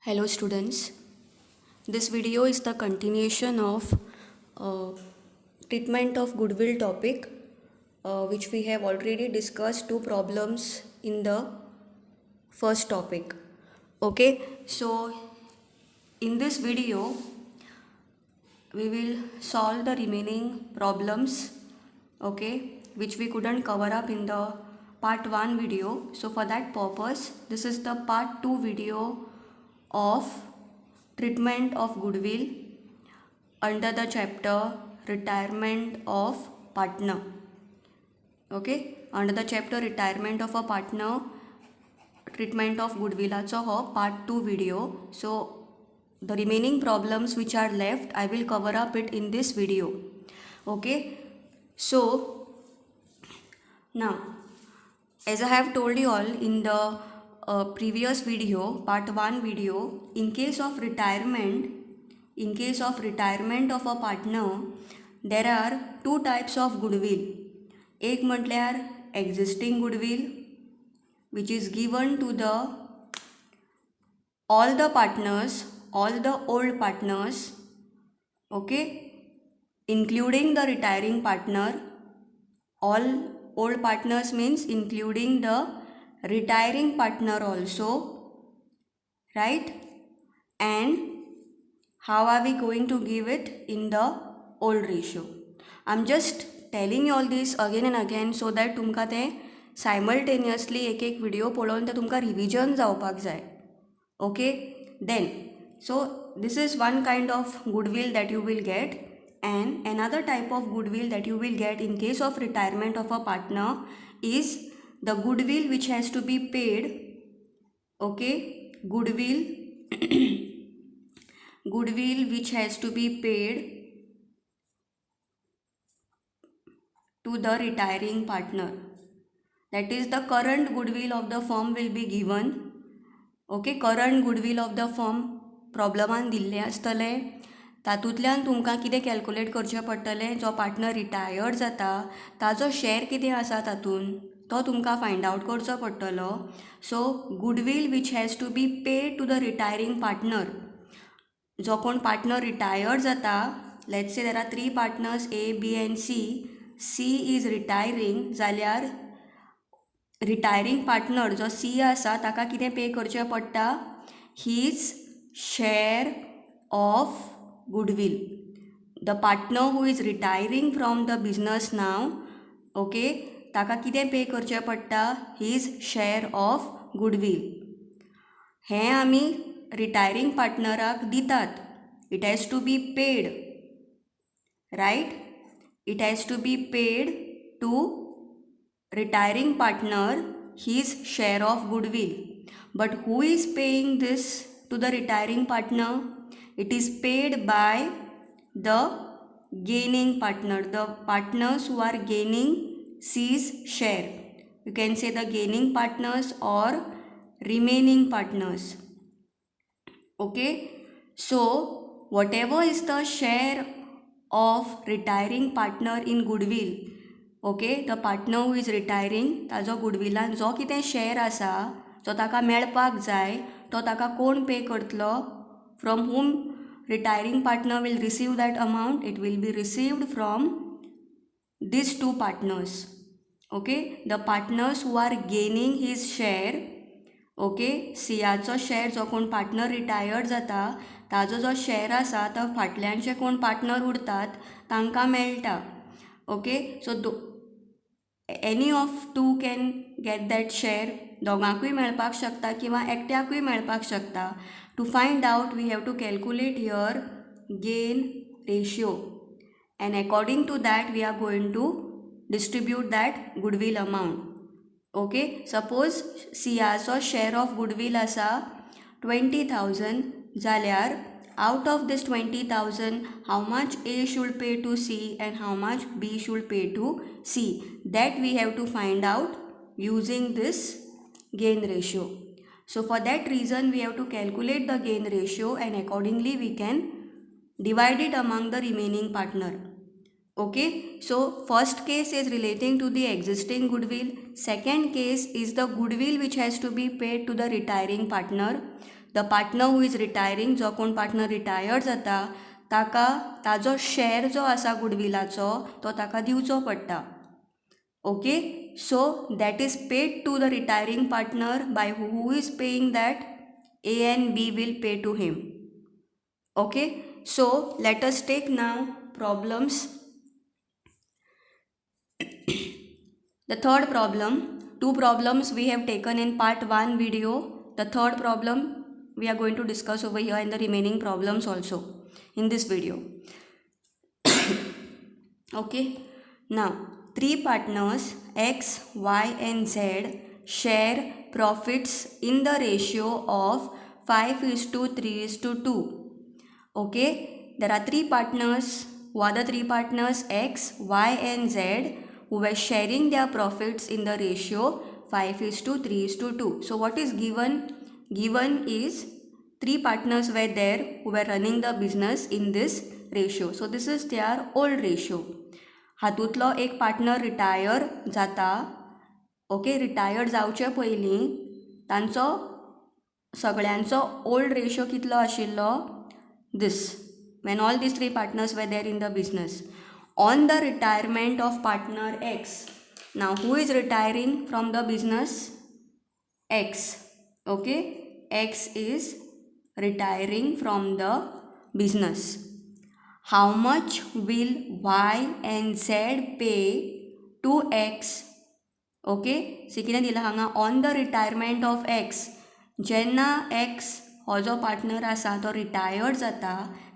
Hello students, this video is the continuation of uh, treatment of goodwill topic which we have already discussed two problems in the first topic. Okay, so in this video we will solve the remaining problems, okay, which we couldn't cover up in the part 1 video. So for that purpose this is the part 2 video of treatment of goodwill under the chapter retirement of partner. Okay, under the chapter retirement of a partner, treatment of goodwillacho ho part 2 video. So the remaining problems which are left I will cover up it in this video. Okay, so now as I have told you all in the previous video, part 1 video, in case of retirement of a partner there are two types of goodwill. एक म्हटल्यार existing goodwill which is given to the all the partners, all the old partners, okay, including the retiring partner. All old partners means including the retiring partner also, right? And how are we going to give it in the old ratio? I'm just telling you all this again and again so that तुमकां ते simultaneously एक video पळोवन ते तुमकां revision जावपाक जाय. Okay, then so this is one kind of goodwill that you will get, and another type of goodwill that you will get in case of retirement of a partner is the goodwill which has to be paid. Okay, goodwill goodwill which has to be paid to the retiring partner, that is the current goodwill of the firm will be given. Okay, current goodwill of the firm प्रॉब्लमान दिल्ले आसतले, तातूंतल्यान तुमकां कितें calculate करचें पडटलें, जो partner retired जाता ताजो शेअर कितें आसा तातूंत तो तुमकां फायंड आवट करचो पडटलो. So goodwill which has to be paid to the retiring partner. जो कोण पार्टनर रिटायर्ड जाता, let's say there are 3 partners A, B and C. C is retiring जाल्यार रिटायरींग पार्टनर जो C आसा ताका कितें पे करचें पडटा, his share of goodwill. The partner who is retiring from the business now, okay, ताका कितें पे करचें पडटा, हीज शेअर ऑफ गुडविल. हें आमी रिटायरींग पार्टनराक दितात. It has to be paid, right? It has to be paid to retiring partner his share of goodwill. But who is paying this to the retiring partner? It is paid by the gaining partner, the partners who are gaining C's share. You can say the gaining partners or remaining partners. Okay, so whatever is the share of retiring partner in goodwill, okay, the partner who is retiring ताजो गुडविलान जो कितें share आसा जो ताका मेळपाक जाय तो ताका कोण पे करतलो, from whom retiring partner will receive that amount. It will be received from these 2 partners. Okay, the partners who are gaining his share, okay, सियाचो शेअर जो कोण पार्टनर रिटायर्ड जाता ताजो जो शेअर आसा तो फाटल्यानचे कोण पार्टनर उरतात तांकां मेळटा. Okay, so any of 2 can get that share. दोगांकूय मेळपाक शकता किंवा एकट्याकूय मेळपाक शकता. To find out we have to calculate here gain ratio, and according to that we are going to distribute that goodwill amount. Okay, suppose सियाचो share of goodwill आसा 20,000 जाल्यार out of this 20,000 how much A should pay to C and how much B should pay to C, that we have to find out using this gain ratio. So for that reason we have to calculate the gain ratio and accordingly we can divide it among the remaining partner. Okay, so first case is relating to the existing goodwill. Second case is the goodwill which has to be paid to the retiring partner. The partner who is retiring, जो कोण partner retired जाता ताका ताजो share जो आसा गुडविलाचो तो ताका दिवचो पडटा. Okay, so that is paid to the retiring partner by who is paying that? A and B will pay to him. Okay, so let us take now problems. The third problem, two problems we have taken in part 1 video. The third problem we are going to discuss over here, and the remaining problems also in this video. Okay, now three partners X, Y and Z share profits in the ratio of 5:3:2. Okay, there are three partners. Who are the three partners? X, Y and Z, who were sharing their profits in the ratio 5:3:2. So what is given? Given is three partners were there who were running the business in this ratio. So this is their old ratio. हातूंतलो एक partner retire जाता. Okay, retired जावचे पयलीं तांचो सगळ्यांचो old ratio कितलो आशिल्लो? This, when all these three partners were there in the business. On the retirement of partner X, now who is retiring from the business? X. Okay, X is retiring from the business. How much will Y and Z pay to X? Okay, see कितें दिलां हांगा? On the retirement of X, जेन्ना X हो जो partner आसा तो retired जाता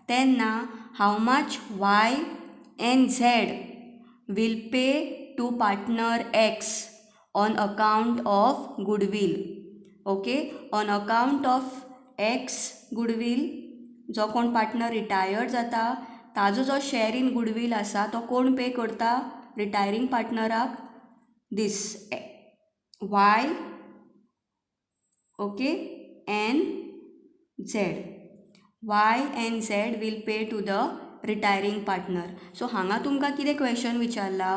तेन्ना how much Y and Z will pay to partner X on account of goodwill. Okay, on account of X goodwill, जो कोण पार्टनर रिटायर्ड जाता ताजो जो शेअर इन गुडवील आसा तो कोण पे करता? रिटायरींग पार्टनराक. This Y, okay, and Z. Y and Z will pay to the retiring partner. So हांगा तुमकां कितें क्वेश्चन विचारला?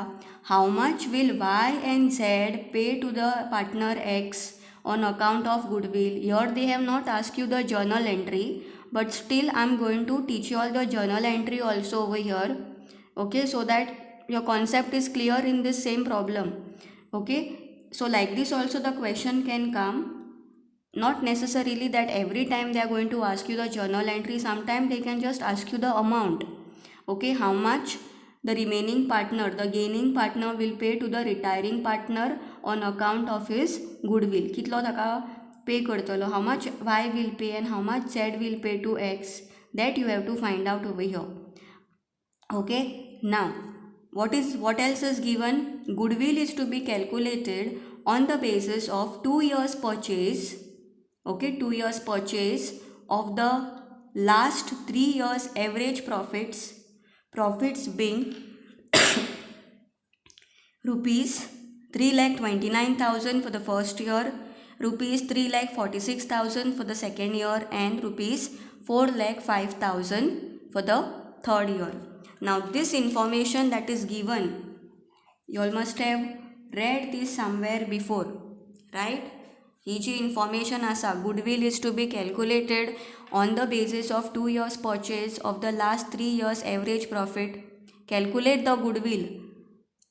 How much will Y and Z pay to the partner X on account of goodwill? Here they have not asked you the journal entry, but still I am going to teach you all the journal entry also over here. Okay, so that your concept is clear in this same problem. Okay, so like this also the question can come. Not necessarily that every time they are going to ask you the journal entry. Sometimes they can just ask you the amount. Okay, how much the remaining partner, the gaining partner, will pay to the retiring partner on account of his goodwill. कितलो ताका पे करतलो? How much Y will pay and how much Z will pay to X? That you have to find out over here. Okay, now what else is given? Goodwill is to be calculated on the basis of 2 years purchase. Okay, 2 years purchase of the last 3 years average profits being rupees 3,29,000 for the first year, rupees 3,46,000 for the second year, and rupees 4,05,000 for the third year. Now this information that is given, you all must have read this somewhere before, right? He ji information asa, goodwill is to be calculated on the basis of 2 years purchase of the last 3 years average profit. Calculate the goodwill,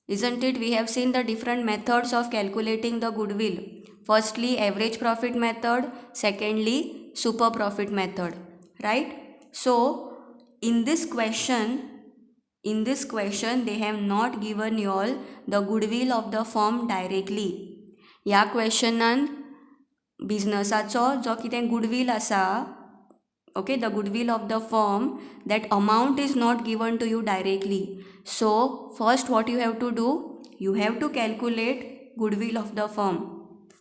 isn't it? We have seen the different methods of calculating the goodwill. Firstly, average profit method, secondly, super profit method, right? So in this question they have not given you all the goodwill of the firm directly. ह्या क्वेश्चनान बिजनसाचो जो कितें गुडवील आसा, okay, the goodwill of the firm, that amount is not given to you directly. So first what you have to do, you have to calculate goodwill of the firm.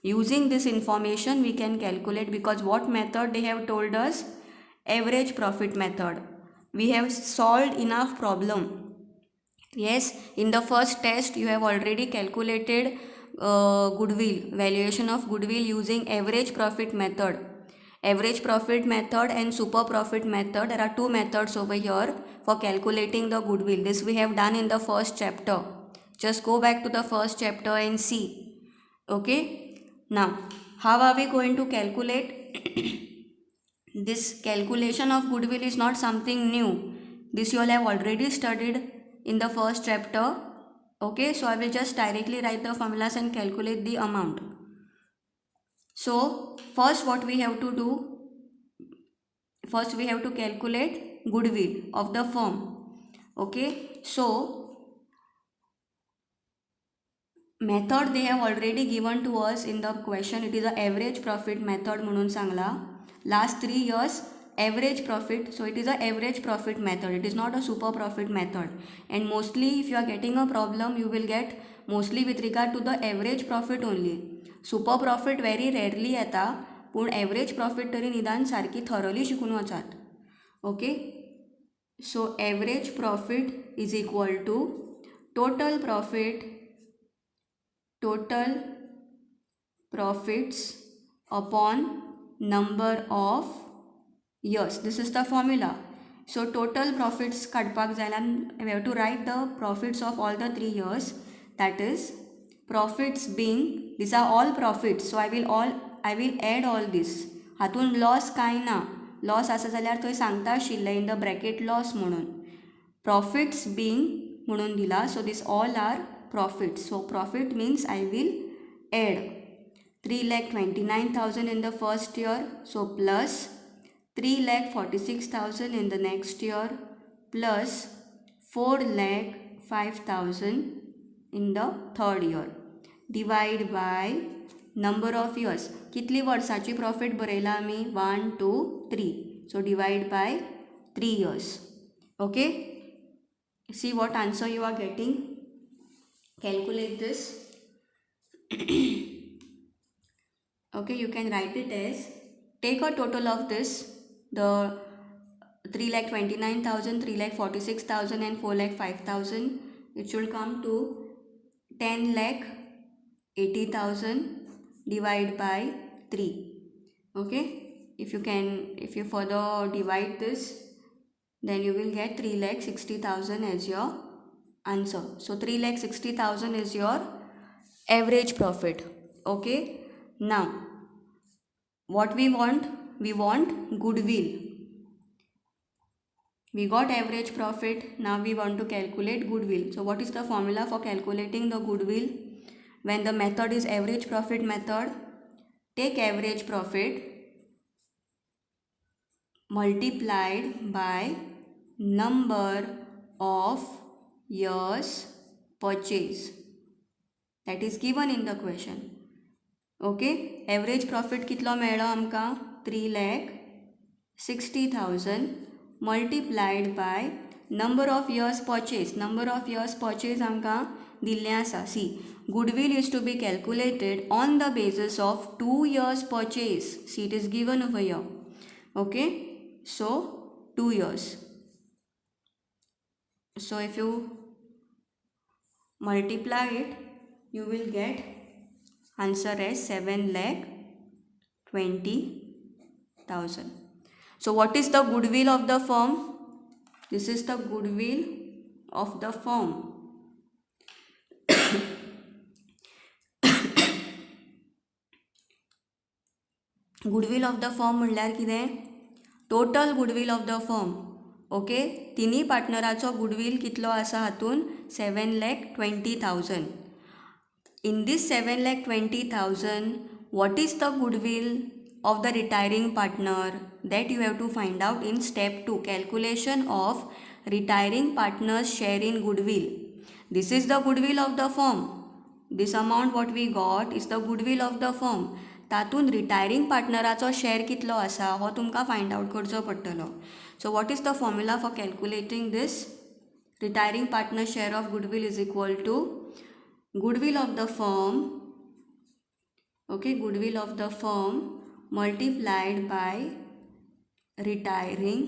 Using this information we can calculate, because what method they have told us? Average profit method. We have solved enough problem. Yes, in the first test you have already calculated goodwill, valuation of goodwill using average profit method. Average profit method and super profit method, there are two methods over here for calculating the goodwill. This we have done in the first chapter. Just go back to the first chapter and see. Okay, now how are we going to calculate? this calculation of goodwill is not something new. This you all have already studied in the first chapter. Okay, so I will just directly write the formulas and calculate the amount. So first what we have to do, first we have to calculate goodwill of the firm. Okay, so method they have already given to us in the question. It is a average profit method म्हणून Sangla. Last 3 years average profit, so it is a average profit method. It is not a super profit method. And mostly if you are getting a problem, you will get mostly with regard to the average profit only. Super profit very rarely येता, पण average profit तरी निदान सारखी thoroughly शिकून वचात. Okay, so average profit is equal to total profits upon number of years. This is the formula. So total profits kadpak जायला we have to write the profits of all the 3 years. That is profits being, these are all profits, so I will add all this. हातून loss काय ना, loss आसा जाल्यार थंय सांगता आशिल्लें in the bracket loss म्हणून. प्रॉफिट्स बींग म्हणून दिला, so this all are profit. So profit means I will add 3,29,000 in the first year, so plus 3,46,000 in the next year, plus 4,05,000 in the third year, divide by number of years. कितली वर्साची profit बरयला आमी? 1 2 3, so divide by 3 years. Okay, see what answer you are getting. Calculate this. Okay, you can write it as, take a total of this, the 3,29,000, 3,46,000 and 4,05,000. It should come to 10,80,000 divide by 3. Okay, if you further divide this, then you will get 3,60,000 as your answer. So 3,60,000 is your average profit. Okay, now what we want? We want goodwill. We got average profit, now we want to calculate goodwill. So what is the formula for calculating the goodwill? When the method is average profit method, take average profit multiplied by number of years purchase, that is given in the question. Okay, average profit कितलो मेळ्ळो आमकां? 3,60,000 multiplied by number of years purchase. Number of years purchase आमकां दिल्लें आसा. See, goodwill is to be calculated on the basis of 2 years purchase. See, it is given over here. Okay, so 2 years. So if you multiply it, you will get answer as 7,20,000. So what is the goodwill of the firm? This is the goodwill of the firm. Goodwill of the firm म्हणल्यार कितें? Total goodwill of the firm. Okay, तिनी पार्टनराचो goodwill कितलो आसा हातून? 7,20,000. In this 7,20,000, what is the goodwill of the retiring partner? That you have to find out in step 2, calculation of retiring partner's share in goodwill. This is the goodwill of the firm. This amount what we got is the goodwill of the firm. तातून retiring पार्टनराचो share कितलो आसा हो तुमकां find out करचो पडटलो. So what is the formula for calculating this? Retiring partner share of goodwill is equal to goodwill of the firm, okay, goodwill of the firm multiplied by retiring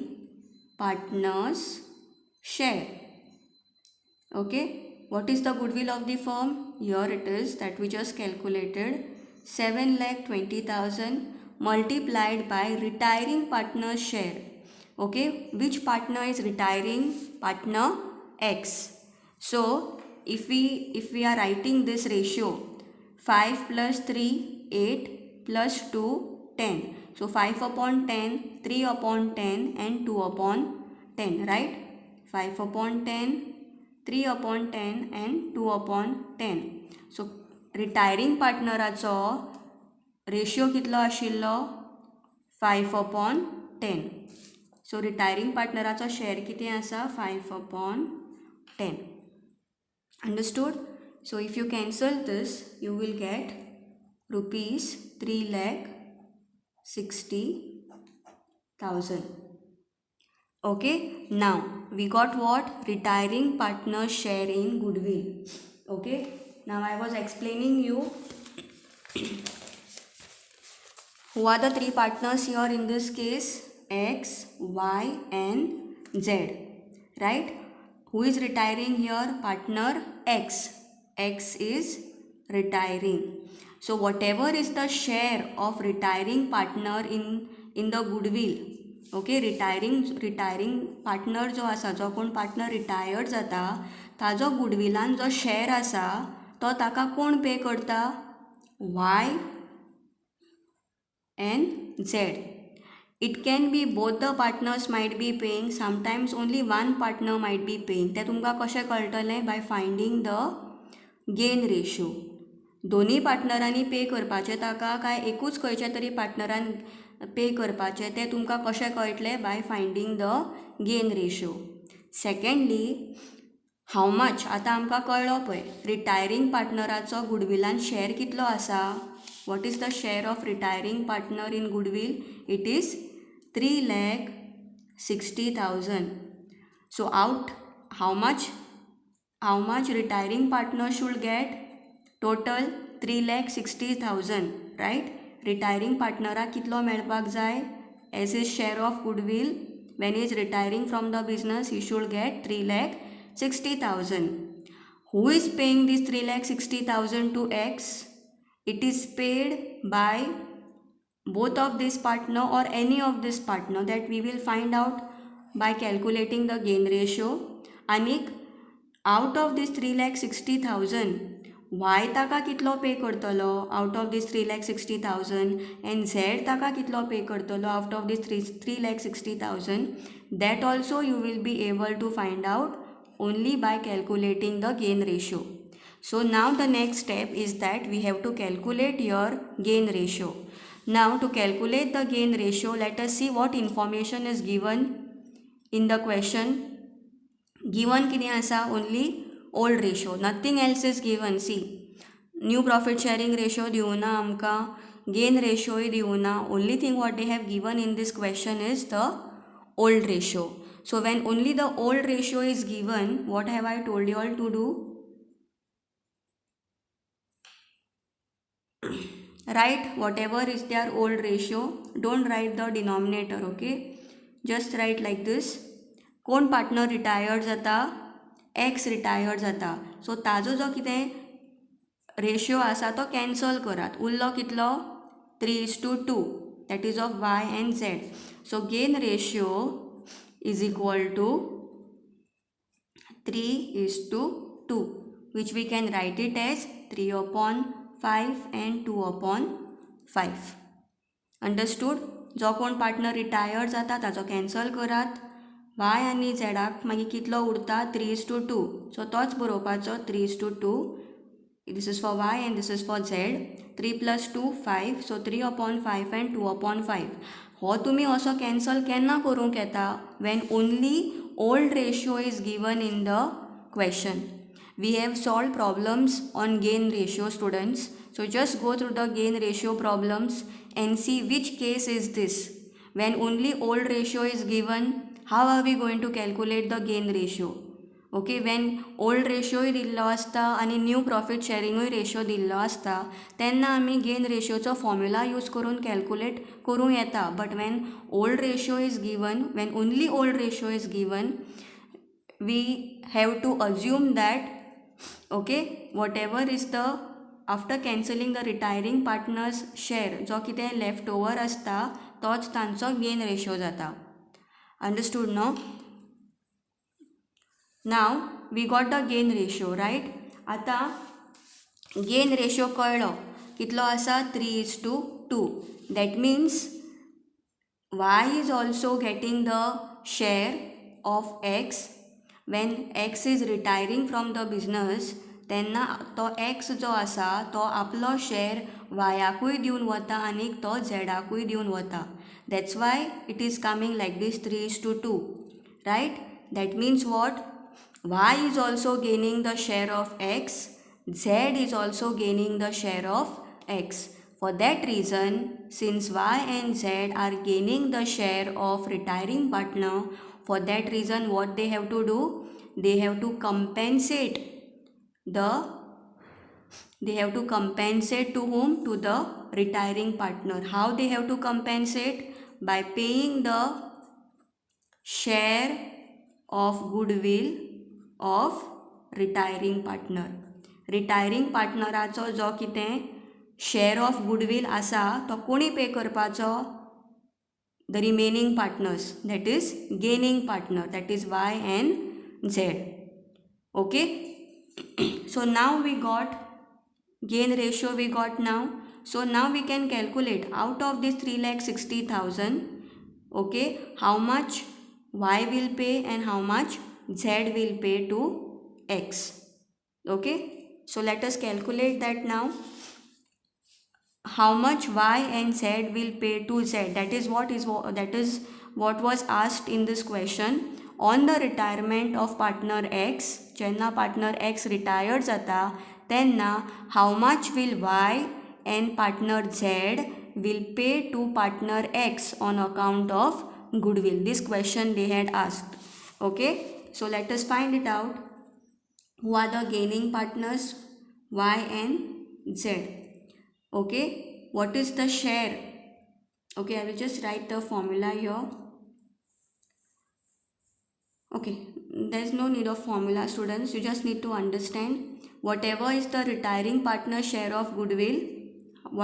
partner's share. Okay, what is the goodwill of the firm? Here it is that we just calculated, 7,20,000 multiplied by retiring partner's share. Okay, which partner is retiring? Partner X. So if we are writing this ratio, 5 plus 3 8 plus 2 10. So 5/10, 3/10 and 2/10, right? 5/10, 3/10 and 2/10. So retiring partneraचो ratio कितलो आशिल्लो 5/10. सो retiring पार्टनराचो share किती आसा 5/10. Understood. So if you cancel this you will get rupees 3,60,000. Okay, now we got what? Retiring partner share in goodwill. Okay, now I was explaining you who are the three partners here in this case: X, Y and Z, right? Who is retiring here? Partner X. X is retiring. So whatever is the share of retiring partner in the goodwill, okay, retiring partner जो आसा, जो कोण partner retired जाता ताजो गुडविलान जो share आसा तो ताका कोण पे करता? Y and Z. It can be both the partners might be paying, sometimes only one partner might be paying. ते तुमकां कशें कळटलें? By finding the gain ratio. दोन्ही पार्टनरांनी पे करपाचें ताका काय एकूच खंयच्या तरी पार्टनरान पे करपाचें तें तुमकां कशें कळटलें? By finding the gain ratio. Secondly, how much, आतां आमकां कळ्ळो पळय रिटायरिंग पार्टनराचो गुडविलान शेअर कितलो आसा. What is the share of retiring partner in goodwill? It is 3,60,000. So out how much retiring partner should get? Total 3,60,000, right? Retiring partner कितलो मेळपाक जाय? As his share of goodwill when he is retiring from the business he should get 3,60,000. Who is paying this 3,60,000 to X? It is paid by both of this partner or any of this partner, that we will find out by calculating the gain ratio. Anik out of this 3,60,000 Y ताका कितलो पे करतलो out of this 3,60,000 and Z ताका कितलो पे करतलो out of this 3,60,000. That also you will be able to find out only by calculating the gain ratio. So now the next step is that we have to calculate your gain ratio. Now to calculate the gain ratio, let us see what information is given in the question. Given कितें आसा? Only old ratio, nothing else is given. See, new profit sharing ratio दिवना आमकां, gain ratio दिवना. Only thing what they have given in this question is the old ratio. So when only the old ratio is given, what have I told you all to do? Write whatever is their old ratio. Don't write the denominator, okay? Just write like this. कोण partner retired जाता? X retired जाता. सो ताजो जो कितें ratio आसा तो cancel करात. उरलो कितलो? 3:2. That is of Y and Z. So gain ratio is equal to 3:2, which we can write it as 3/5 and 2/5. Understood. जो कोण पार्टनर रिटायर्ड जाता ताजो कॅन्सल करात. Y आनी Zक मागीर कितलो उरता? 3:2. सो तोच बरोवपाचो 3:2. This is for Y and this is for Z. 3 + 2 5. So 3/5 and 2/5. हो तुमी असो कॅन्सल केन्ना करूंक येता? when only old ratio is given in the question. We have solved problems on gain ratio, students. So just go through the gain ratio problems and see which case is this. When only old ratio is given, how are we going to calculate the gain ratio? Okay, when old ratio दिल्लो आसता आणि new profit शेअरिंगूय ratio दिल्लो आसता तेन्ना आमी gain रेशियोचो formula use करून calculate करूं येता. But when old ratio is given, when only old ratio is given, we have to assume that, okay, whatever is the after cancelling the retiring partners share जो कितें left over आसता तोच तांचो gain ratio जाता. Understood, no? Now we got the gain ratio, right? आता gain ratio कळलो कितलो आसा? 3:2. That means Y is also getting the share of X. When X is retiring from the business, तेन्ना तो X जो आसा तो आपलो शेअर वायाकूय दिवन वता आनी तो झेडाकूय दिवन वता. That's why it is coming like this 3:2, right? That means what? Y is also gaining the share of X, Z is also gaining the share of X. For that reason, since Y and Z are gaining the share of retiring partner, for that reason what they have to do? They have to compensate to whom? To the retiring partner. How they have to compensate? By paying the share of goodwill of retiring partner. Retiring partneraचो जो कितें share of goodwill आसा तो कोणी पे करपाचो? The remaining partners, that is gaining partner, that is Y and Z. Okay. So now we got gain ratio, we got now. So now we can calculate out of this 3,60,000, okay, how much Y will pay and how much Z will pay to X. Okay, so let us calculate that now. How much Y and Z will pay to Z, that is what was asked in this question. On the retirement of partner X, जेन्ना partner X retired जाता तेन्ना how much will Y and partner Z will pay to partner X on account of goodwill. This question they had asked. Okay, so let us find it out. Who are the gaining partners? Y and Z. Okay, what is the share? Okay, I will just write the formula here. Okay, there is no need of formula, students. You just need to understand whatever is the retiring partner share of goodwill,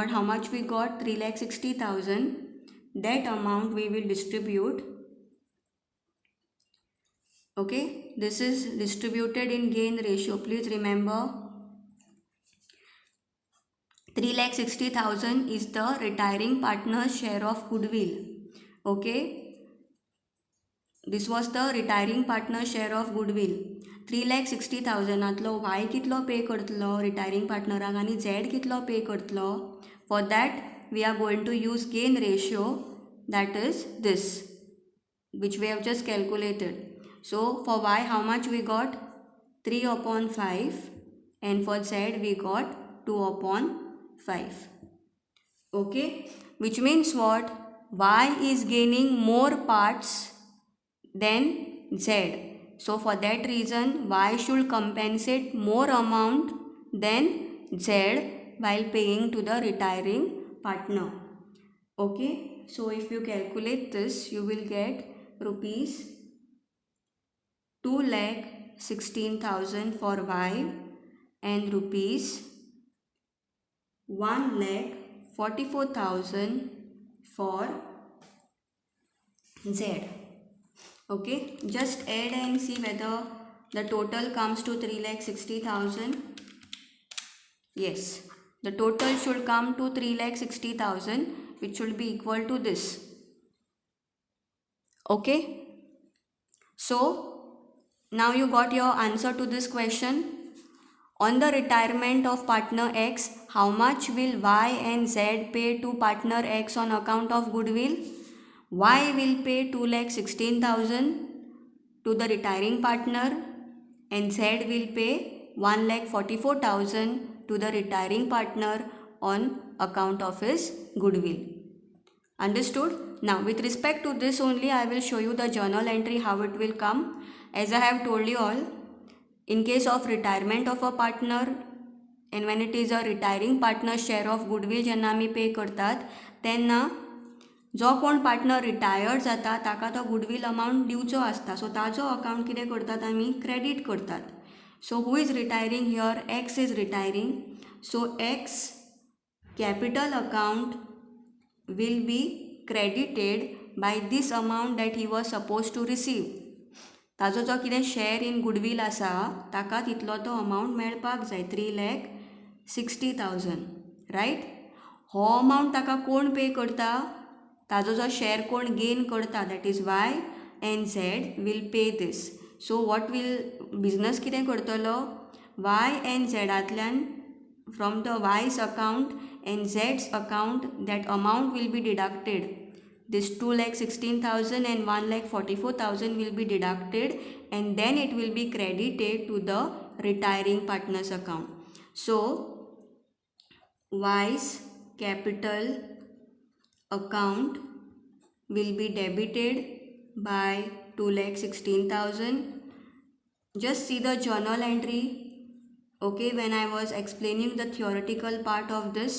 how much we got? 3,60,000. That amount we will distribute. Okay, this is distributed in gain ratio. Please remember, 3,60,000 is the retiring partner's share of goodwill. Okay, this was the retiring partner share of goodwill. 3,60,000 Y कितलो पे करतलो retiring partneराक आनी Z कितलो पे करतलो? For that we are going to use gain ratio, that is this, which we have just calculated. So for Y how much we got? 3/5, and for Z we got 2/5. Okay, which means what? Y is gaining more parts than Z. So for that reason Y should compensate more amount than Z while paying to the retiring partner. Okay, so if you calculate this, you will get rupees 2,16,000 for Y and rupees 1,44,000 for Z. Okay, just add and see whether the total comes to 3,60,000. Yes, the total should come to 3,60,000, which should be equal to this. Okay, so now you got your answer to this question. On the retirement of partner X, how much will Y and Z pay to partner X on account of goodwill? Y will pay 2,16,000 to the retiring partner and Z will pay 1,44,000 to the retiring partner on account of his goodwill. Understood? Now with respect to this only, I will show you the journal entry how it will come. As I have told you all, in case of retirement of a partner and when it is a retiring partner share of goodwill जेन्ना आमी पे करतात तेन्ना जो कोण partner retired जाता ताका तो गुडविल अमाउंट दिवचो आसता. सो ताजो अकाउंट कितें करतात आमी? क्रेडीट करतात. So who is retiring here? X is retiring. So X capital account will be credited by this amount that he was supposed to receive. ताजो जो कितें शेअर इन गुडविल आसा ताका तितलो तो अमाउंट मेळपाक जाय, 3,60,000, रायट. हो अमाउंट ताका कोण पे करता? ताजो जो शेअर कोण गेन करता that is Y and Z will pay this. So what will business कितें करतलो, वाय एन झेडांतल्यान from the Y's account and झेड्स account that amount will be deducted. This 2,16,000 and 1,44,000 will be deducted and then it will be credited to the retiring partner's account. So, Y's capital account will be debited by 2,16,000. Just see the journal entry. Okay, when I was explaining the theoretical part of this,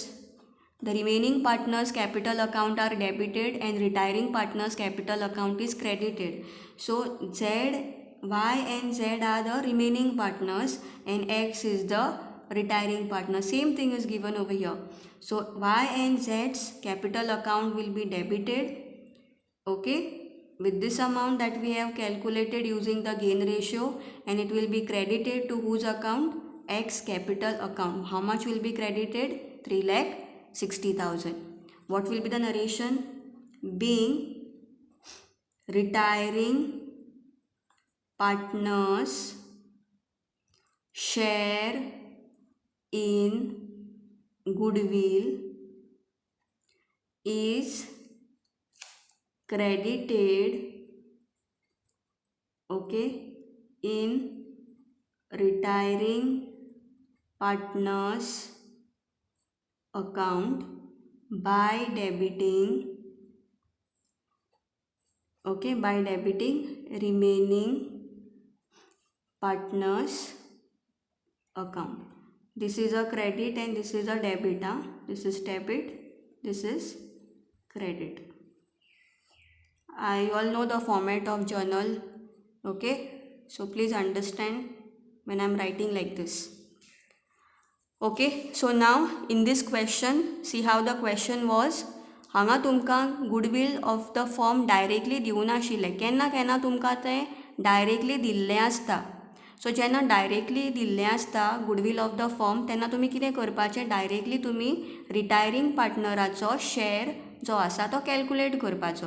the remaining partners capital account are debited and retiring partners capital account is credited. So Z, Y and Z are the remaining partners and X is the retiring partner. Same thing is given over here. So Y and Z's capital account will be debited, okay, with this amount that we have calculated using the gain ratio, and it will be credited to whose account? X capital account. How much will be credited? 3,60,000. What will be the narration? Being retiring partners share in goodwill is credited, okay, in retiring partners account by debiting, okay, by debiting remaining partners account. This is a credit and this is a debit. This is debit, this is credit. I all know the format of journal, okay, so please understand when I am writing like this. Okay, so now in this question, see how the question was. हांगा तुमकां goodwill of the firm directly दिवूं नाशिल्लें. केन्ना केन्ना तुमकां तें directly दिल्लें आसता. सो जेन्ना डायरेक्टली दिल्लें आसता गुडविल ऑफ द फॉर्म, तेन्ना तुमी कितें करपाचें, डायरेक्टली तुमी रिटायरींग पार्टनराचो शेअर जो आसा तो कॅल्कुलेट करपाचो.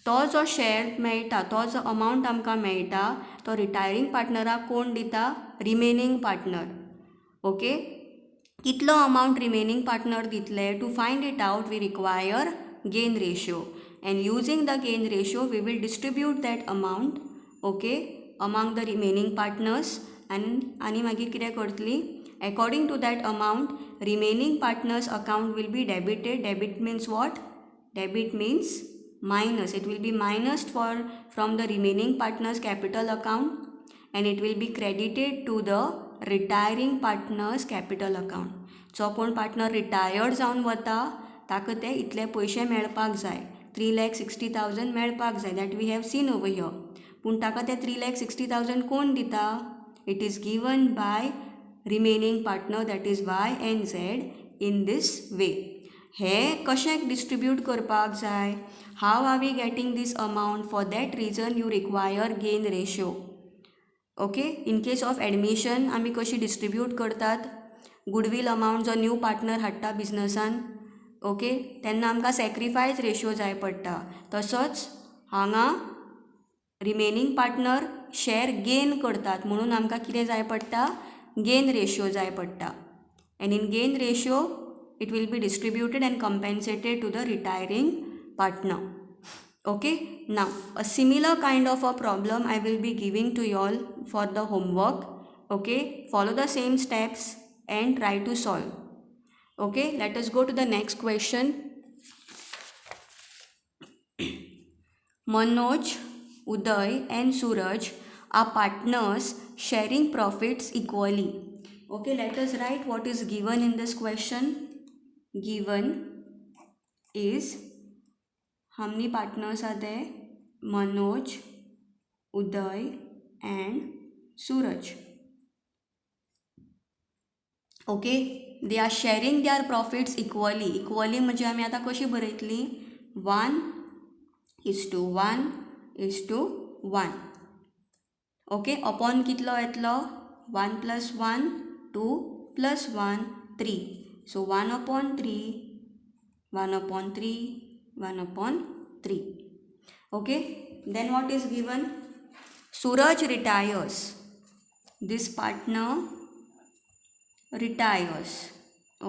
तो जो शेअर मेळटा, तो जो अमावंट आमकां मेळटा, तो रिटायरींग पार्टनराक कोण दिता? Remaining partner. ओके, कितलो अमाउंट रिमेनींग पार्टनर दितले? To find it out we require gain ratio, and using the gain ratio we will distribute that amount, okay, among the remaining partners. आणि मागीर कितें करतली? According to that amount, remaining partners account will be debited. Debit means what? Debit means minus. It will be minused from the remaining partners capital account and it will be credited to the retiring partners capital account. जो कोण partner retired जावन वता ताका ते इतले पयशे मेळपाक जाय, 3,60,000 मेळपाक जाय, that we have seen over here. पूण ताका ते 3,60,000 कोण दिता? It is given by remaining partner that is Y and Z in this way. हे कशें डिस्ट्रिब्यूट करपाक जाय? How are we getting this amount? For that reason you require gain ratio. Okay, in case of admission आमी कशी distribute करतात? Goodwill amount जो new partner हाडटा बिजनसान, ओके, तेन्ना आमकां सॅक्रिफायस रेशियो जाय पडटा. तसोच हांगा रिमेनींग पार्टनर शेअर गेन करतात म्हणून आमकां कितें जाय पडटा? गेन रेशियो जाय पडटा. And in gain ratio it will be distributed and compensated to the retiring partner. Okay, now a similar kind of a problem I will be giving to you all for the homework. Okay, follow the same steps and try to solve. Okay, let us go to the next question. Manoj, Uday and Suraj are partners sharing profits equally. Okay, let us write what is given in this question. Given is how many partners are there? Manoj, Uday and Suraj. Okay, they are sharing their profits equally. Equally म्हणजे आमी आता कशी बरयतली? 1:1:1. Okay, upon कितलो येतलो? 1 + 1 2 + 1 3. So 1/3, 1/3, 1/3. Okay, then what is given? Suraj retires. This partner retires.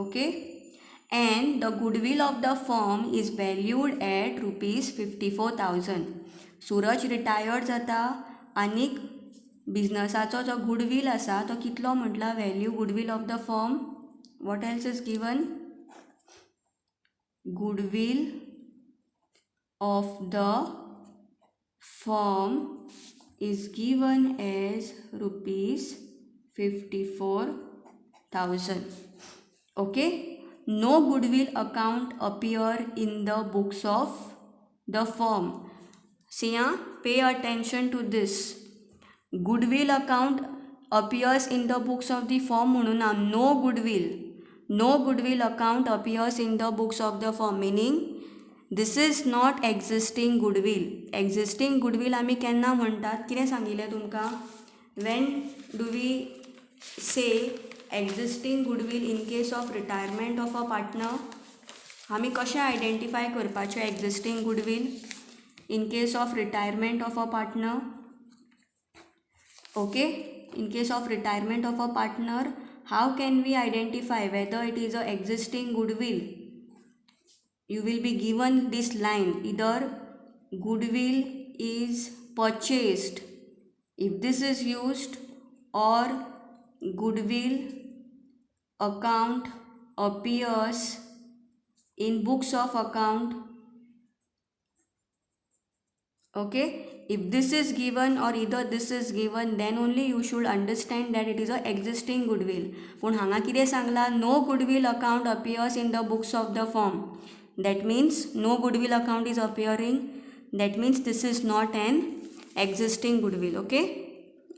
Okay, and the goodwill of the firm is valued at rupees 54,000. Suraj retired जाता आनीक बिजनसाचो जो गुडवील आसा तो कितलो म्हटला value goodwill of the firm. What else is given? Goodwill of the firm is given as rupees 54,000. Okay, no goodwill account appear in the books of the firm. See, pay attention to this. Goodwill account appears in the books of the firm म्हणून no goodwill account appears in the books of the firm, meaning this is not existing goodwill. Existing goodwill आमी केन्ना म्हणटात? कितें सांगिल्लें तुमकां? When do we say existing goodwill in case of retirement of a partner? आमी कशें identify करपाचें existing goodwill in case of retirement of a partner? Okay, in case of retirement of a partner, how can we identify whether it is a existing goodwill? You will be given this line, either goodwill is purchased if this is used, or goodwill account appears in books of account. Okay, if this is given or either this is given, then only you should understand that it is a existing goodwill. पण हांगा कितें Sangla? No goodwill account appears in the books of the firm. That means no goodwill account is appearing. That means this is not an existing goodwill. Okay,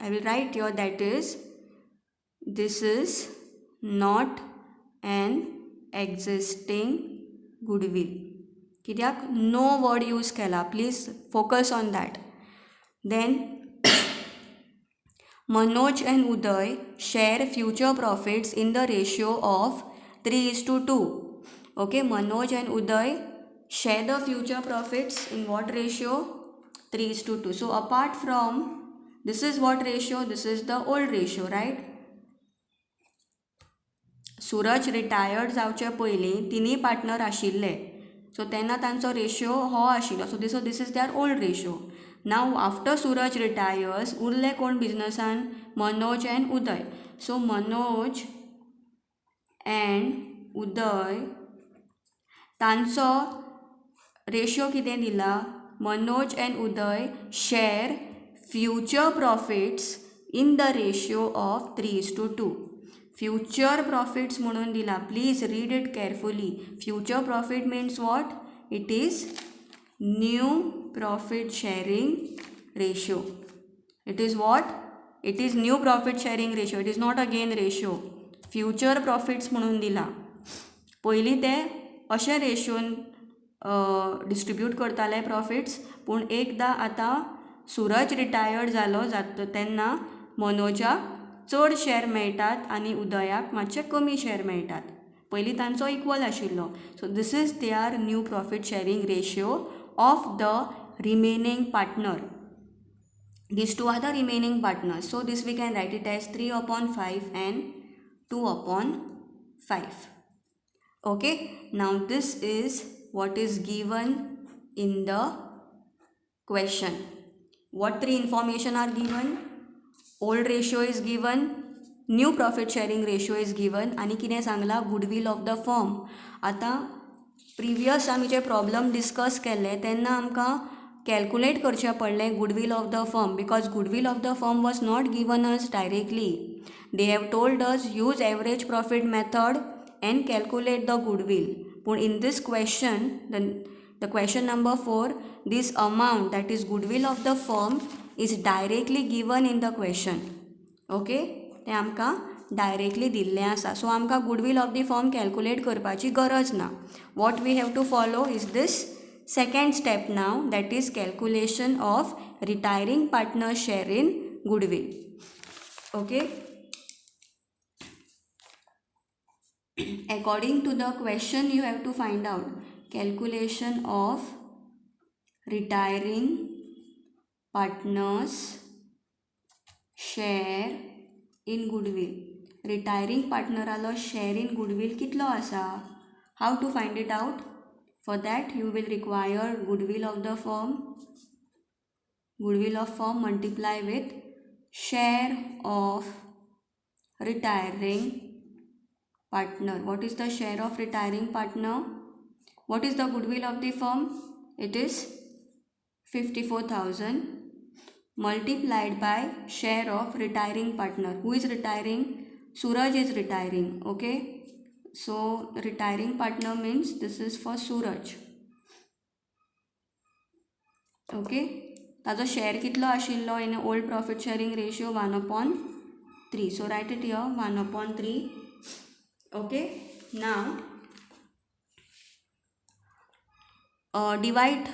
I will write here that is this is not an existing goodwill. कित्याक no word use केला, please focus on that. Then Manoj and Uday share future profits in the ratio of 3:2. Okay, Manoj and Uday share the future profits in what ratio? 3:2. So apart from this is what ratio? This is the old ratio, right? Suraj retired जावचे पयलीं तिनी partner आशिल्ले, सो तेन्ना तांचो ratio हो आशिल्लो. So this is their old ratio. Now after Suraj retires उरले कोण बिजनसान? Manoj and Uday. So Manoj and Uday तांचो रेशियो कितें दिला? Manoj and Uday share future profits in the ratio of 3:2. Future profits म्हणून दिला. Please read it carefully. Future profit means what? It is new profit sharing ratio. It is what? It is new profit sharing ratio. It is not again ratio. Future profits म्हणून दिला. पयलीं ते अशे रेशियोन distribute करताले profits, पूण एकदां आतां सूरज retired जालो तेन्ना मनोजाक चड शेअर मेळटात आनी उदयाक मातशे कमी शेअर मेळटात. पयलीं तांचो इक्वल आशिल्लो. So this is their new profit sharing ratio of the remaining partner. These two are the remaining partners. So this we can write it as 3/5 and 2/5. Okay, now this is what is given in the question. What three information are given? Old ratio is given, new profit sharing ratio is given, आणि कितें Sangla? Goodwill of the firm. आतां previous आमी जे problem discuss केल्ले तेन्ना आमकां calculate करचें पडलें goodwill of the firm, because goodwill of the firm was not given us directly. They have told us use average profit method and calculate the goodwill. But in this question, the question number 4, this amount, that is goodwill of the firm, is directly given in the question. Okay, ते आमकां directly दिल्लें आसा. सो आमकां goodwill of the firm calculate करपाची गरज ना. What we have to follow is this second step now, that is calculation of retiring partner share in goodwill. Okay, according to the question you have to find out calculation of retiring partners share in goodwill. Retiring partneraलो share in goodwill कितलो आसा? How to find it out? For that you will require goodwill of the firm. Goodwill of firm multiply with share of retiring partner. What is the share of retiring partner? What is the goodwill of the firm? It is 54,000 multiplied by share of retiring partner. Who is retiring? Suraj is retiring. Okay, so retiring partner means this is for Suraj. Okay, ताजो share कितलो आशिल्लो in old profit sharing ratio 1/3. So write it here 1/3. Okay, now divide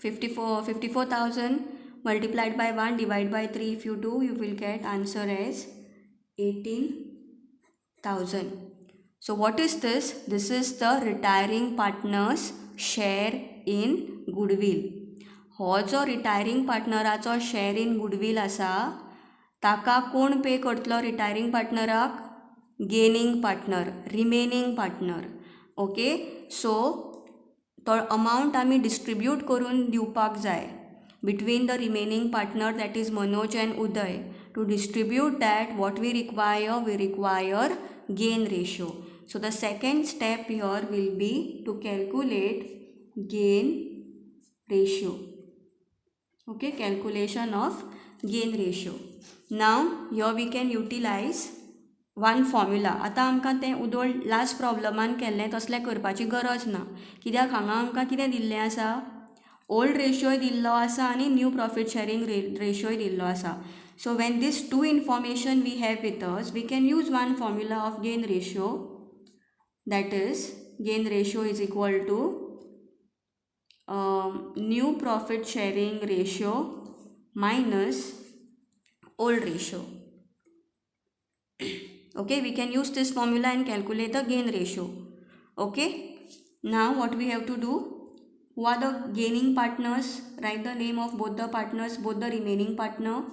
54,000 multiplied by 1 divided by 3. If you do, you will get answer as 18,000. So what is this? This is the retiring partners share in goodwill. हो जो retiring पार्टनराचो share in goodwill आसा ताका कोण पे करतलो retiring पार्टनराक? Gaining partner, remaining partner. Okay, so तो अमाउंट आमी डिस्ट्रीब्यूट करून दिवपाक जाय between the remaining partner, that is Manoj and Uday. To distribute that, what we require gain ratio. So the second step here will be to calculate gain ratio. Okay, calculation of gain ratio. Now here we can utilize one formula. आता आमकां तें उदोळ last प्रॉब्लमान केल्लें तसलें करपाची गरज ना. कित्याक हांगा आमकां कितें दिल्लें आसा? ओल्ड रेशियोय दिल्लो आसा आनी न्यू प्रॉफिट शेअरिंग रेशियोय दिल्लो आसा. So when these two information we have with us, we can use one formula of gain ratio. That is, gain ratio is equal to new profit sharing ratio minus old ratio. Okay, we can use this formula and calculate the gain ratio. Okay, now what we have to do? Who are the gaining partners? Write the name of both the partners, both the remaining partner,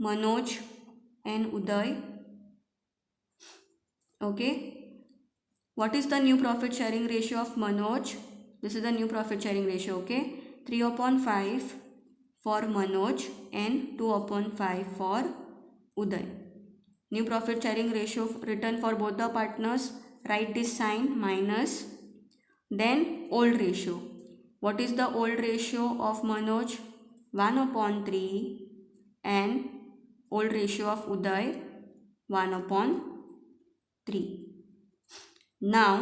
Manoj and Uday. Okay, what is the new profit sharing ratio of Manoj? This is the new profit sharing ratio. Okay, 3/5 for Manoj and 2/5 for Uday. New profit sharing ratio written for both the partners. Write this sign minus. Then old ratio. What is the old ratio of Manoj? 1/3 and old ratio of Uday 1/3. Now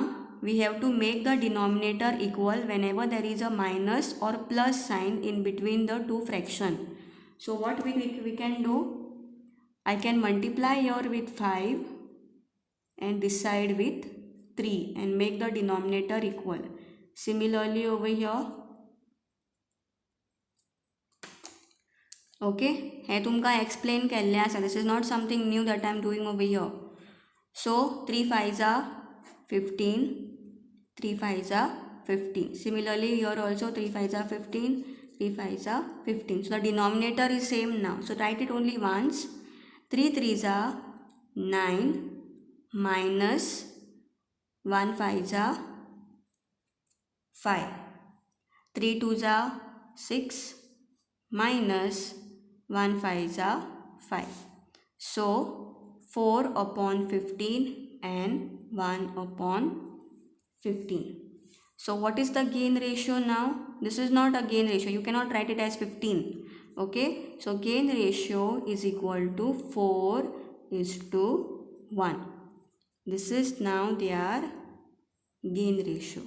we have to make the denominator equal whenever there is a minus or plus sign in between the two fraction. So what we can do? I can multiply here with 5 and this side with 3 and make the denominator equal. Similarly over here. Okay, हे तुमकां explain केल्लें आसा. This is not something new that I am doing over here. So 3 5s are 15, 3 5s are 15. Similarly here also 3 5s are 15, 3 5s are 15. So the denominator is same now. So write it only once. 3 3s are 9 minus 1 5s are 5. 3 2s are 6 minus 1 5s are 5. So 4/15 and 1/15. So what is the gain ratio now? This is not a gain ratio. You cannot write it as 15. Okay, so gain ratio is equal to 4:1. This is now their gain ratio.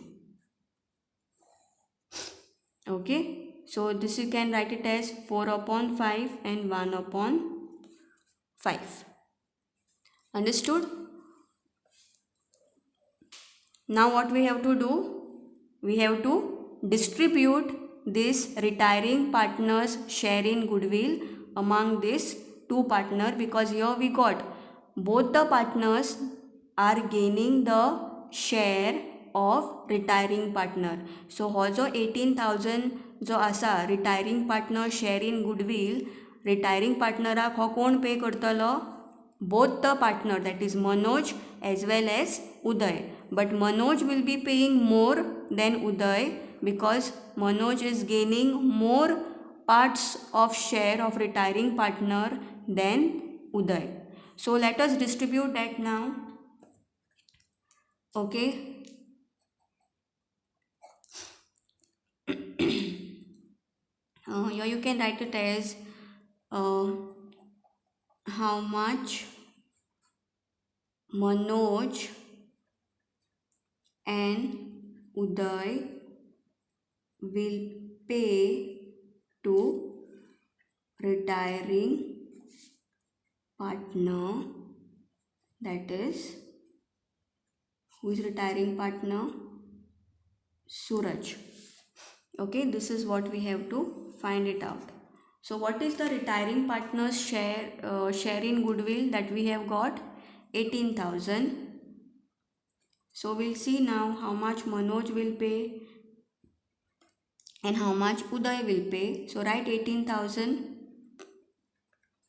Okay, so this you can write it as 4/5 and 1/5. Understood? Now what we have to do? We have to distribute this retiring partners share in goodwill among these two partners, because here we got both the partners are gaining the share of retiring partner. So हो जो 18,000 जो आसा रिटायरींग partner share इन गुडवील, रिटायरींग पार्टनराक हो कोण पे करतलो? Both the partner, that is Manoj as well as Uday. But Manoj will be paying more than Uday because Manoj is gaining more parts of share of retiring partner than Uday. So let us distribute that now. Okay. Here you can write it as how much Manoj and Uday will pay to retiring partner, that is, who is retiring partner? Suraj. Okay, this is what we have to find it out. So what is the retiring partner's share in goodwill that we have got? 18,000. So we'll see now how much Manoj will pay and how much Uday will pay. So write 18,000.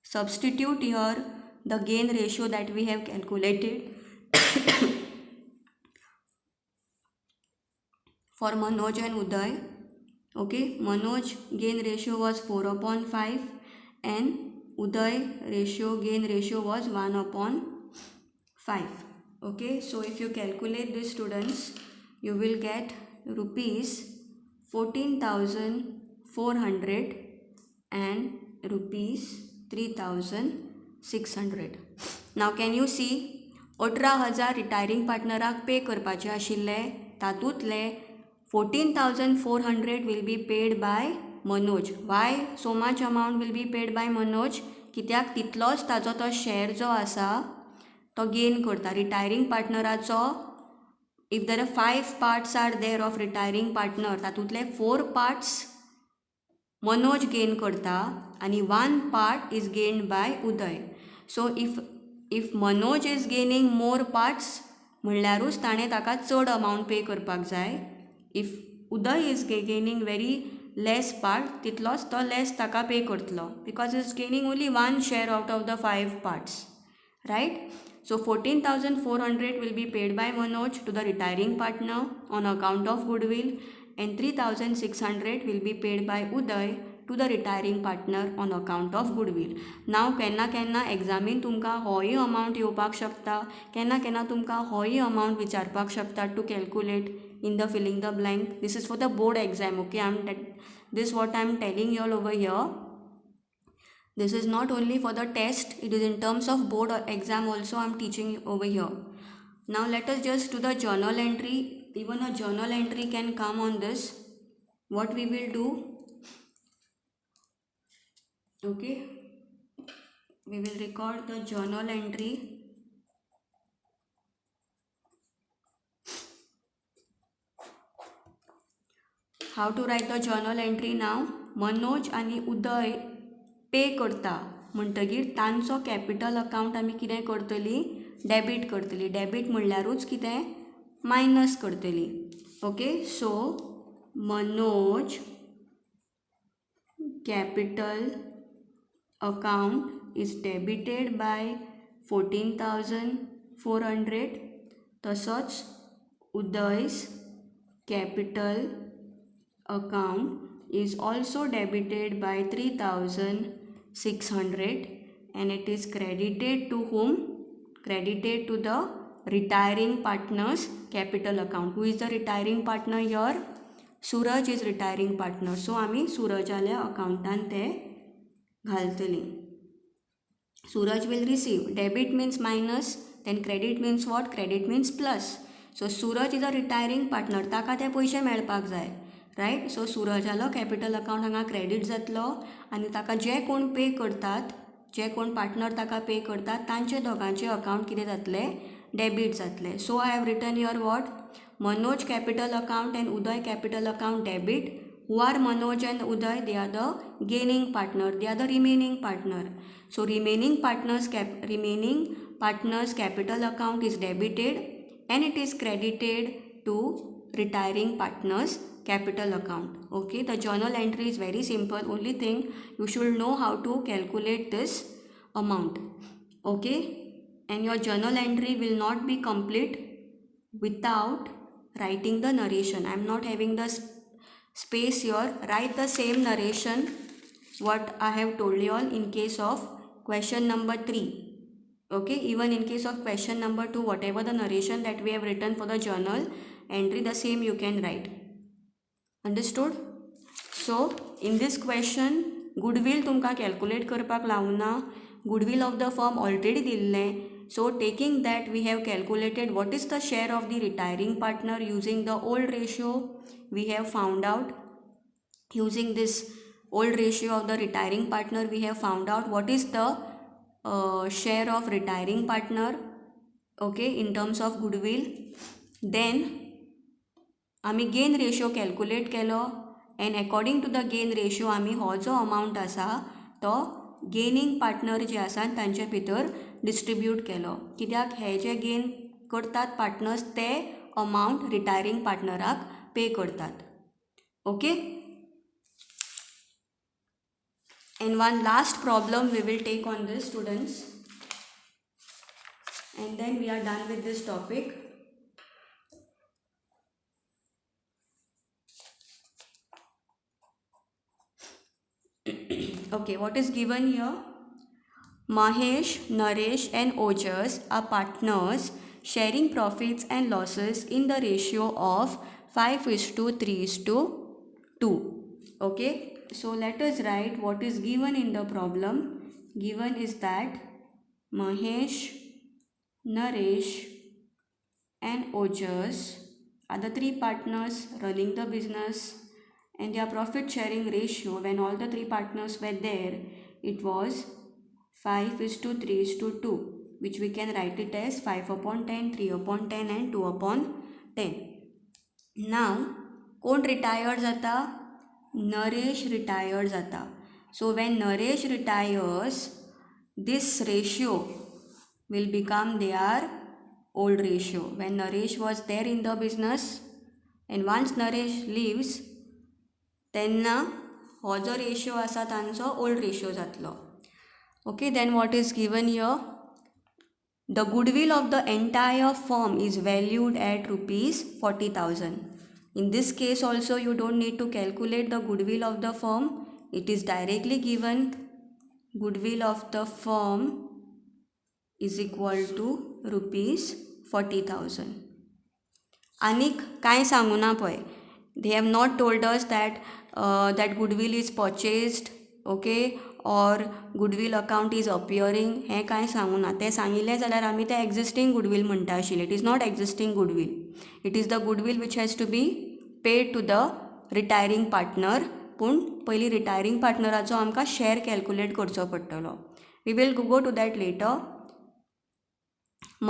Substitute here the gain ratio that we have calculated for Manoj and Uday. Okay, Manoj gain ratio was 4/5 and Uday gain ratio was 1/5. Okay, so if you calculate this, students, you will get rupees 14,400 and rupees 3,600. Now can you see 18,000 रिटायरींग पार्टनराक पे करपाचे आशिल्ले, तातूंतले 14,400 will be paid by Manoj. Why so much amount will be paid by Manoj? कित्याक तितलोच ताजो तो share जो आसा तो गेन करता रिटायरींग पार्टनराचो. If there are 5 parts are there of retiring partner, तातूंतले 4 parts Manoj gain करता आणि 1 part is gained by Uday. So if Manoj is gaining more parts, म्हणल्यारूच ताणें ताका चड अमाउंट पे करपाक जाय. If Uday is gaining very less part, तितलोच तो less ताका पे करतलो because is gaining only 1 share out of the 5 parts, right? So 14,400 will be paid by Manoj to the retiring partner on account of goodwill and 3,600 will be paid by Uday to the retiring partner on account of goodwill. Now केन्ना केन्ना examine तुमकां होय amount येवपाक शकता, केन्ना केन्ना तुमकां होय अमाउंट विचारपाक शकता to calculate in the filling the blank. This is for the board exam. Okay, this what I'm telling you all over here. This is not only for the test, it is in terms of board or exam also I'm teaching you over here. Now let us just do the journal entry. Even a journal entry can come on this. What we will do, okay, we will record the journal entry. How to write the journal entry now? Manoj आणि उदय पे करता म्हणटगीर तांचो capital account आमी कितें करतली? Debit करतली. Debit म्हणल्यारूच कितें? मायनस करतली. Okay, so Manoj capital account is debited bye 14,400. तसोच उदय's capital account is also debited by 3,600 and it is credited to whom? Credited to the retiring partner's capital account. Who is the retiring partner here? Suraj is retiring partner. So आमी सुरजाल्या अकाउंटान ते घालतली. Suraj will receive. Debit means minus, then credit means what? Credit means plus. So Suraj is a retiring partner. ताका ते पैसे मेळपाक जाय, riot? सो सुरजालो capital account हांगा credit जातलो आनी ताका जे कोण पे करतात, जे कोण पार्टनर ताका पे करतात, तांचे दोगांचे अकाउंट कितें जातले? डेबीट जातले. So I have written your what? Manoj capital account and Uday capital account debit. Who are Manoj and Uday? They are the gaining partner, they are the remaining partner. So remaining partners capital account is debited and it is credited to retiring partners capital account. Okay, the journal entry is very simple. Only thing you should know how to calculate this amount. Okay, and your journal entry will not be complete without writing the narration. I am not having the space here. Write the same narration what I have told you all in case of question number 3. Okay, even in case of question number 2, whatever the narration that we have written for the journal entry, the same you can write. Understood? So in this question goodwill तुमका calculate करपाक लावना. Goodwill of the firm already दिल्ले. So taking that, we have calculated what is the share of the retiring partner using the old ratio. We have found out using this old ratio of the retiring partner, we have found out what is the share of retiring partner, okay, in terms of goodwill. Then आमी gain ratio calculate Kelo, and according to the gain ratio आमी हो जो amount आसा तो gaining partner जे आसा तांचे भितर distribute केलो. कित्याक हे जे गेन करतात पार्टनर्स ते अमाउंट रिटायरिंग पार्टनराक पे करतात. Okay. And one last problem we will take on this, students, and then we are done with this topic. Okay, what is given here? Mahesh, Naresh and Ojas are partners sharing profits and losses in the ratio of 5:3:2. Okay, so let us write what is given in the problem. Given is that Mahesh, Naresh and Ojas are the 3 partners running the business, and their profit sharing ratio when all the 3 partners were there, it was 5:3:2, which we can write it as 5/10, 3/10 and 2/10. Now कोण retired जाता? Naresh retired जाता. So when Naresh retires, this ratio will become their old ratio. When Naresh was there in the business, and once Naresh leaves, तेन्ना हो जो ratio आसा तांचो old ratio जातलो. Okay, then what is given here? The goodwill of the entire firm is valued at rupees 40,000. In this case also you don't need to calculate the goodwill of the firm. It is directly given. Goodwill of the firm is equal to rupees 40,000. Anik काय सांगू ना पळय. They have not told us that that goodwill is purchased, okay, or goodwill account is appearing. हे काय सांगू ना. ते सांगिल्लें जाल्यार आमी ते existing goodwill म्हणटा आशिल्ले. It is not existing goodwill. It is the goodwill which has to be paid to the retiring partner. पूण पयलीं retiring partneraचो आमकां share calculate करचो पडटलो. We will go to that later.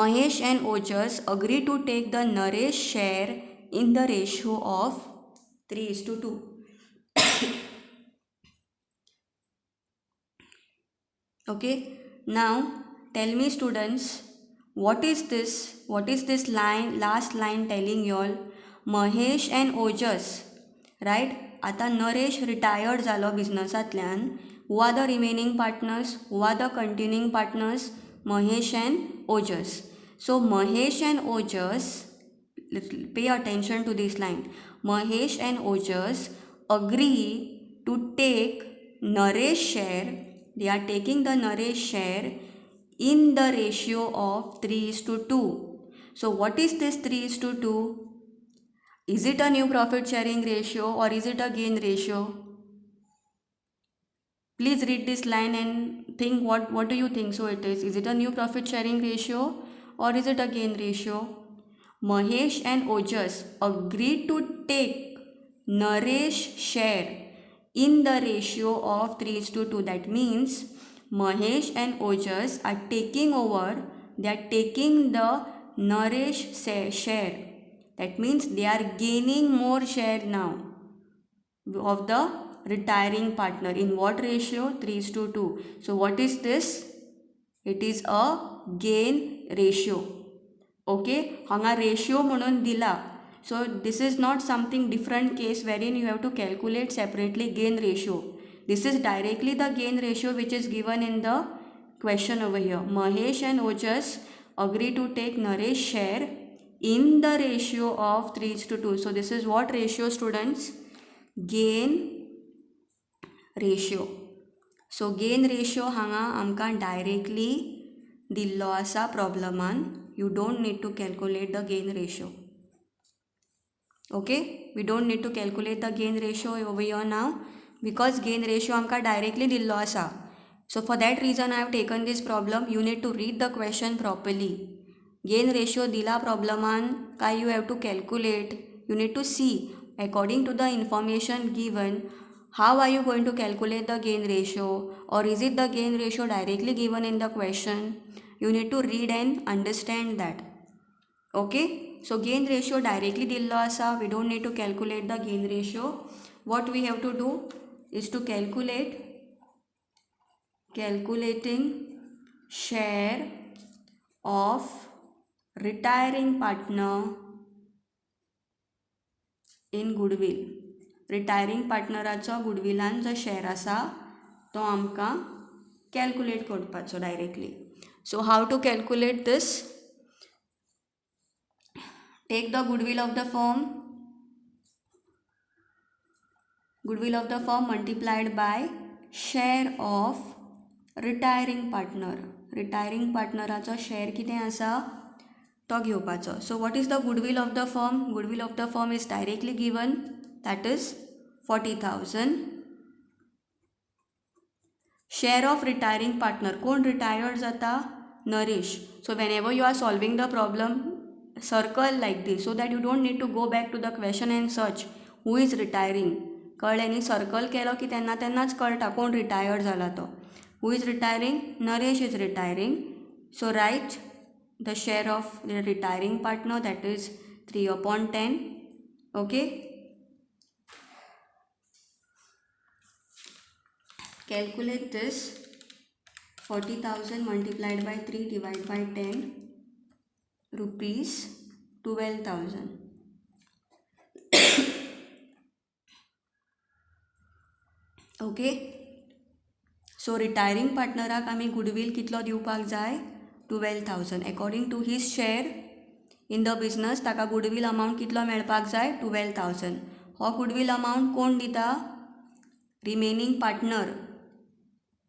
Mahesh and Ojas agree to take the Naresh share in the ratio of 3:2. Okay, now tell me, students, what is this? What is this line, last line telling you all? Mahesh and Ojas, right? आता Naresh retired जालो बिझनसांतल्यान. Who are the remaining partners? Who are the continuing partners? Mahesh and Ojas. So Mahesh and Ojas, pay attention to this line. Mahesh and Ojas agree to take Naresh share. They are taking the Naresh share in the ratio of 3:2. So what is this 3:2? Is it a new profit sharing ratio or is it a gain ratio? Please read this line and think what do you think so it is. Is it a new profit sharing ratio or is it a gain ratio? Mahesh and Ojas agreed to take Naresh share in the ratio of 3:2. That means Mahesh and Ojas are taking over, they are taking the Naresh share. That means they are gaining more share now of the retiring partner. In what ratio? 3:2. So what is this? It is a gain ratio. Okay, हांगा ratio म्हणून दिला. So this is not something different case wherein you have to calculate separately gain ratio. This is directly the gain ratio which is given in the question over here. Mahesh and Ojas agree to take Naresh share in the ratio of 3:2. So this is what ratio, students? Gain ratio. So gain ratio हांगा आमकां directly दिल्लो आसा प्रॉब्लमान. You don't need to calculate the gain ratio. Okay, we don't need to calculate the gain ratio over here now because gain ratio आमकां directly दिल्लो आसा. So for that reason I have taken this problem. You need to read the question properly. Gain ratio दिला प्रॉब्लमान काय you have to calculate. You need to see according to the information given how are you going to calculate the gain ratio, or is it the gain ratio directly given in the question. You need to read and understand that. Okay, so gain ratio directly dillo asa. We don't need to calculate the gain ratio. What we have to do is to calculating share of retiring partner in goodwill. Retiring partneraचो goodwillan जो share आसा तो आमकां calculate करपाचो directly. So how to calculate this? Take the goodwill of the firm. Goodwill of the firm multiplied by share of retiring partner. Retiring partneraचो share कितें आसा तो घेवपाचो. So what is the goodwill of the firm? Goodwill of the firm is directly given, that is 40,000. Share of retiring partner. कोण retired जाता? Naresh. So whenever you are solving the problem, circle like this so that you don't need to go back to the question and search who is retiring. कळ्ळें न्ही? Circle केलो की तेन्नाच कळटा कोण retired जाला तो. Who is retiring? Naresh is retiring. So write the share of the retiring partner, that is 3/10. Okay. Calculate this. 40,000 multiplied by 3 divided by 10, rupees 12,000. Okay. So retiring partneराक आमी goodwill कितलो दिवपाक जाय? 12,000. According to his share in the business ताका goodwill amount कितलो मेळपाक जाय? 12,000. हो goodwill amount कोण दिता? Remaining partner.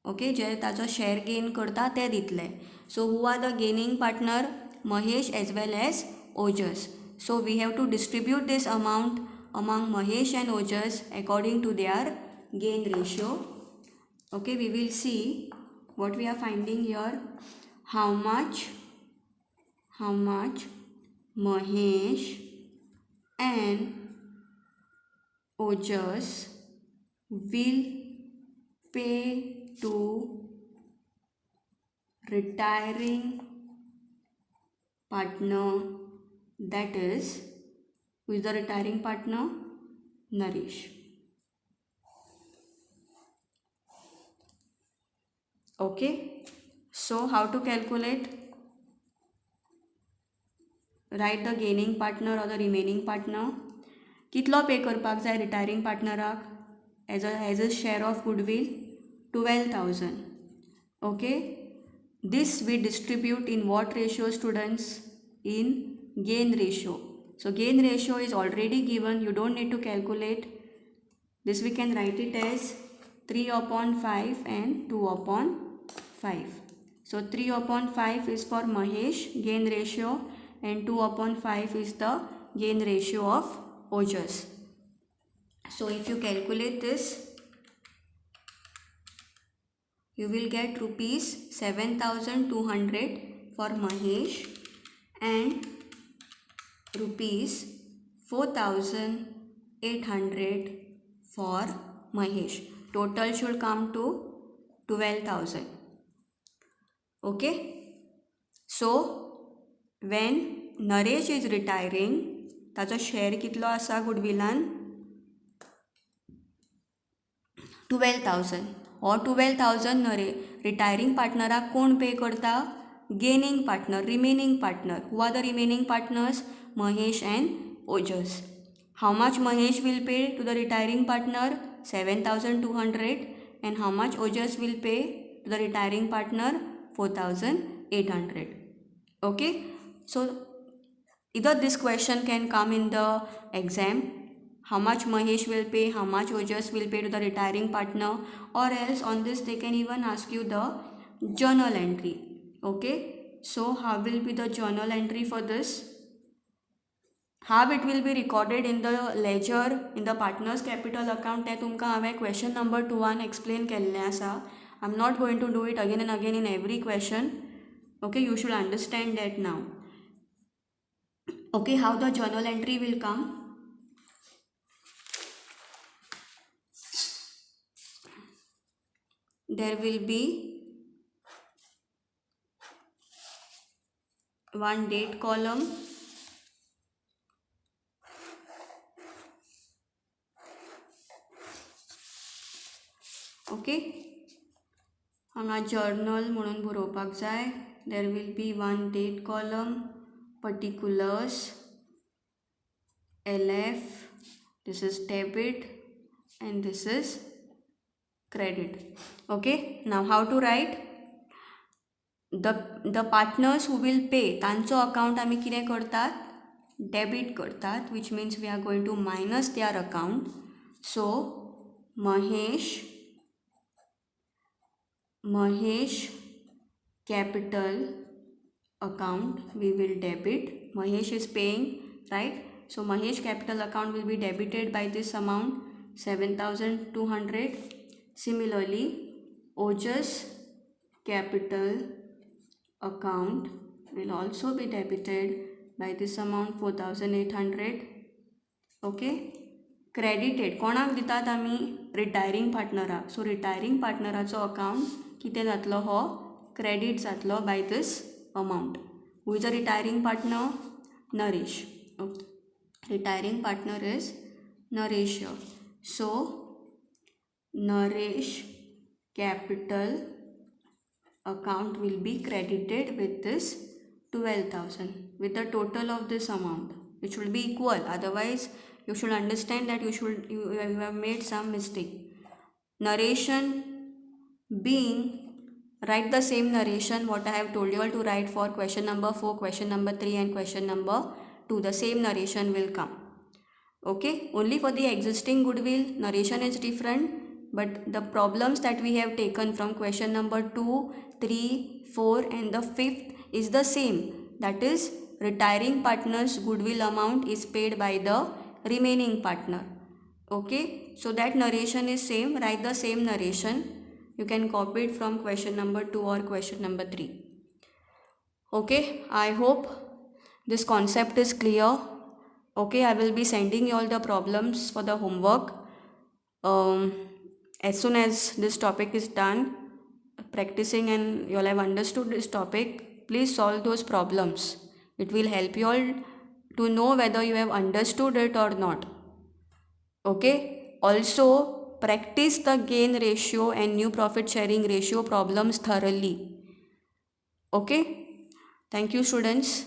ओके, जे ताचो शेअर गेन करता ते दितले. So who are the gaining partner? Mahesh as well as Ojas. So we have to distribute this amount among Mahesh and Ojas according to their gain ratio. Okay, we will see what we are finding here. How much Mahesh and Ojas will pay to retiring partner, that is, who is the retiring partner? Naresh. Okay, so how to calculate? Write the gaining partner or the remaining partner. कितलो पे करपाक जाय retiring पार्टनराक as a share of goodwill? 12,000. Okay, this we distribute in what ratio, students? In gain ratio. So gain ratio is already given, you don't need to calculate. This we can write it as 3/5 and 2/5. So 3/5 is for Mahesh gain ratio and 2/5 is the gain ratio of Ojas. So if you calculate this, you will get rupees 7,200 for Mahesh and rupees 4,800 for Mahesh. Total should come to 12,000. Okay. So when Naresh is retiring, ताचो share कितलो आसा गुडविलान? 12,000. or 12,000 retiring partneraक कोण पे करता? Gaining partner, remaining partner. Who are the remaining partners? Mahesh and Ojas. How much Mahesh will pay to the retiring partner? 7,200. And how much Ojas will pay to the retiring partner? 4,800. Okay, so either this question can come in the exam, how much Mahesh will pay, how much Ojas will pay to the retiring partner, or else on this they can even ask you the journal entry. Okay, so how will be the journal entry for this? How it will be recorded in the ledger in the partners capital account ते तुमकां हांवें question number 2 explain केल्लें आसा. I'm not going to do it again and again in every question. Okay, you should understand that now. Okay, how the journal entry will come? There will be one date column, okay, हांगा journal म्हणून बरोवपाक जाय. There will be one date column, particulars, LF, this is debit and this is credit. Okay, now how to write? The partners who will pay तांचो account आमी कितें करतात? Debit करतात, which means we are going to minus their account. So Mahesh capital account we will debit. Mahesh is paying, right? So Mahesh capital account will be debited by this amount 7,200. Similarly, Ojas capital account will also be debited by this amount 4,800. Okay, credited कोणाक दितात आमी? Retiring पार्टनराक. So retiring पार्टनराचो account कितें जातलो? हो credit जातलो by this amount. Who is a retiring partner? Naresh. Okay. Retiring partner is Naresh here. So Naresh capital account will be credited with this 12,000 with the total of this amount, which will be equal. Otherwise you should understand that you have made some mistake. Narration being, write the same narration what I have told you all to write for question number 4, question number 3 and question number 2. The same narration will come. Okay, only for the existing goodwill narration is different, but the problems that we have taken from question number 2, 3, 4 and the 5th is the same. That is, retiring partner's goodwill amount is paid by the remaining partner. Okay, so that narration is same. Write the same narration. You can copy it from question number 2 or question number 3. Okay, I hope this concept is clear. Okay, I will be sending you all the problems for the homework. As soon as this topic is done practicing and you all have understood this topic, please solve those problems. It will help you all to know whether you have understood it or not. Okay, also practice the gain ratio and new profit sharing ratio problems thoroughly. Okay, thank you students.